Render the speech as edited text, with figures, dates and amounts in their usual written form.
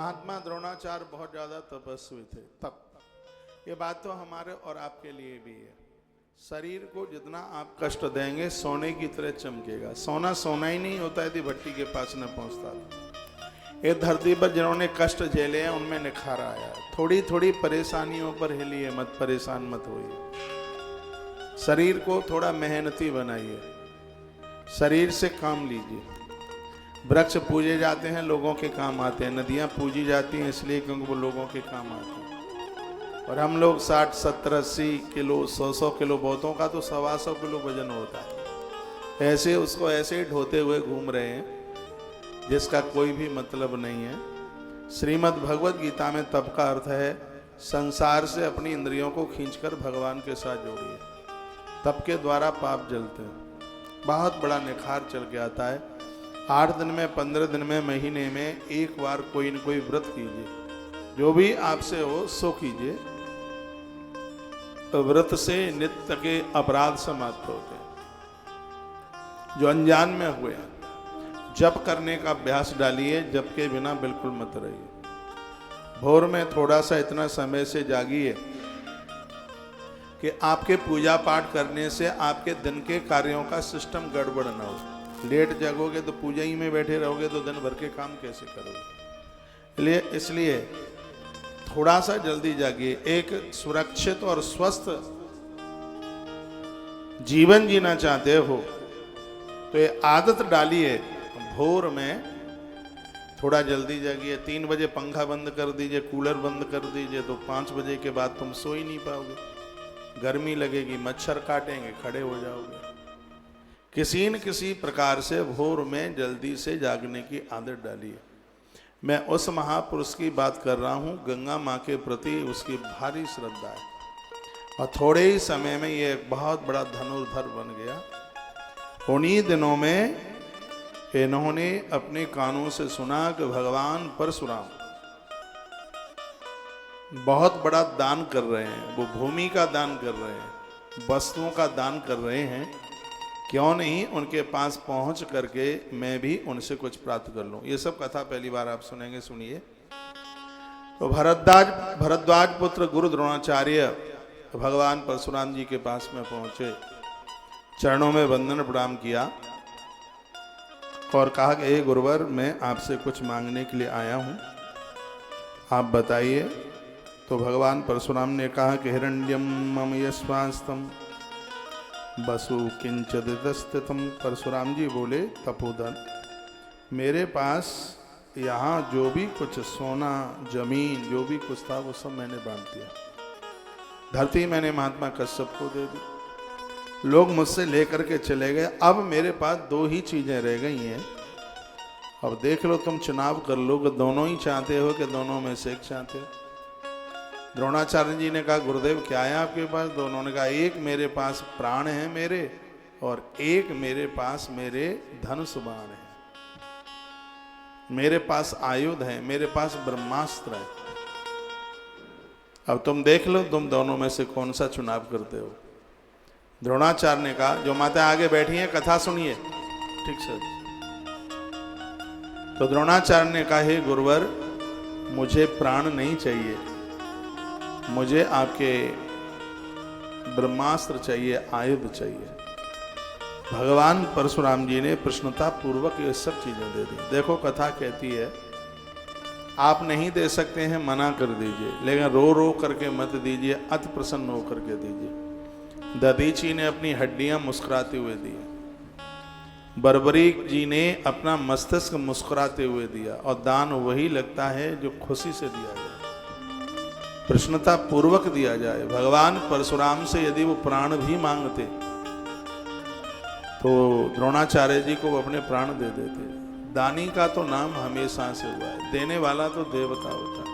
महात्मा द्रोणाचार्य बहुत ज्यादा तपस्वी थे तब। ये बात तो हमारे और आपके लिए भी है। शरीर को जितना आप कष्ट देंगे सोने की तरह चमकेगा। सोना सोना ही नहीं होता यदि भट्टी के पास न पहुंचता था। ये धरती पर जिन्होंने कष्ट झेले हैं उनमें निखार आया। थोड़ी थोड़ी परेशानियों पर हिलिए मत, परेशान मत होइए। शरीर को थोड़ा मेहनती बनाइए, शरीर से काम लीजिए। वृक्ष पूजे जाते हैं, लोगों के काम आते हैं। नदियां पूजी जाती हैं इसलिए क्योंकि वो लोगों के काम आते हैं। और हम लोग 60, 70, 80 किलो, 100 किलो बहुतों का तो 125 किलो वजन होता है। ऐसे उसको ऐसे ही ढोते हुए घूम रहे हैं जिसका कोई भी मतलब नहीं है। श्रीमद् भगवद गीता में तप का अर्थ है संसार से अपनी इंद्रियों को खींचकर भगवान के साथ जोड़िए। तप के द्वारा पाप जलते हैं। बहुत बड़ा निखार चल के आता है। 8 दिन में, 15 दिन में, महीने में एक बार कोई न कोई व्रत कीजिए। जो भी आपसे हो सो कीजिए। तो व्रत से नित्य के अपराध समाप्त होते हैं जो अनजान में हुए हैं। जप करने का अभ्यास डालिए, जप के बिना बिल्कुल मत रहिए। भोर में थोड़ा सा इतना समय से जागिए कि आपके पूजा पाठ करने से आपके दिन के कार्यों का सिस्टम गड़बड़ ना हो। लेट जागोगे तो पूजा ही में बैठे रहोगे तो दिन भर के काम कैसे करोगे। इसलिए थोड़ा सा जल्दी जागिए। एक सुरक्षित और स्वस्थ जीवन जीना चाहते हो तो ये आदत डालिए। भोर में थोड़ा जल्दी जागिए। 3 बजे पंखा बंद कर दीजिए, कूलर बंद कर दीजिए, तो 5 बजे के बाद तुम सो ही नहीं पाओगे। गर्मी लगेगी, मच्छर काटेंगे, खड़े हो जाओगे। किसी न किसी प्रकार से भोर में जल्दी से जागने की आदत डालिए। मैं उस महापुरुष की बात कर रहा हूँ, गंगा माँ के प्रति उसकी भारी श्रद्धा है और थोड़े ही समय में ये एक बहुत बड़ा धनुर्धर बन गया। उन्हीं दिनों में इन्होंने अपने कानों से सुना कि भगवान परशुराम बहुत बड़ा दान कर रहे हैं। वो भूमि का दान कर रहे हैं, वस्तुओं का दान कर रहे हैं। क्यों नहीं उनके पास पहुंच करके मैं भी उनसे कुछ प्राप्त कर लूं। ये सब कथा पहली बार आप सुनेंगे, सुनिए। तो भरद्वाज पुत्र गुरु द्रोणाचार्य भगवान परशुराम जी के पास में पहुंचे, चरणों में वंदन प्रणाम किया और कहा कि हे गुरुवर, मैं आपसे कुछ मांगने के लिए आया हूं, आप बताइए। तो भगवान परशुराम ने कहा कि हिरण्यम मम यस्वास्तम बसु किंचिदस्थितम। परशुराम जी बोले, तपोधन, मेरे पास यहाँ जो भी कुछ सोना, जमीन, जो भी कुछ था वो सब मैंने बांट दिया। धरती मैंने महात्मा कश्यप को दे दी, लोग मुझसे लेकर के चले गए। अब मेरे पास 2 ही चीजें रह गई हैं। अब देख लो, तुम चुनाव कर लो कि दोनों ही चाहते हो कि दोनों में से एक चाहते हो। द्रोणाचार्य जी ने कहा, गुरुदेव क्या है आपके पास? दोनों ने कहा, एक मेरे पास प्राण है मेरे, और एक मेरे पास मेरे धनुष बाण है, मेरे पास आयुध है, मेरे पास ब्रह्मास्त्र है। अब तुम देख लो, तुम दोनों में से कौन सा चुनाव करते हो। द्रोणाचार्य ने कहा, जो माता आगे बैठी हैं कथा सुनिए ठीक से। तो द्रोणाचार्य ने कहा, हे गुरुवर, मुझे प्राण नहीं चाहिए, मुझे आपके ब्रह्मास्त्र चाहिए, आयुध चाहिए। भगवान परशुराम जी ने प्रश्नता पूर्वक ये सब चीजें दे दी। देखो कथा कहती है, आप नहीं दे सकते हैं, मना कर दीजिए, लेकिन रो रो करके मत दीजिए, अति प्रसन्न होकर के दीजिए। दधीची ने अपनी हड्डियां मुस्कुराते हुए दी, बर्बरीक जी ने अपना मस्तिष्क मुस्कुराते हुए दिया। और दान वही लगता है जो खुशी से दिया जाए, प्रश्नता पूर्वक दिया जाए। भगवान परशुराम से यदि वो प्राण भी मांगते तो द्रोणाचार्य जी को वो अपने प्राण दे देते। दानी का तो नाम हमेशा से हुआ है, देने वाला तो देवता होता है।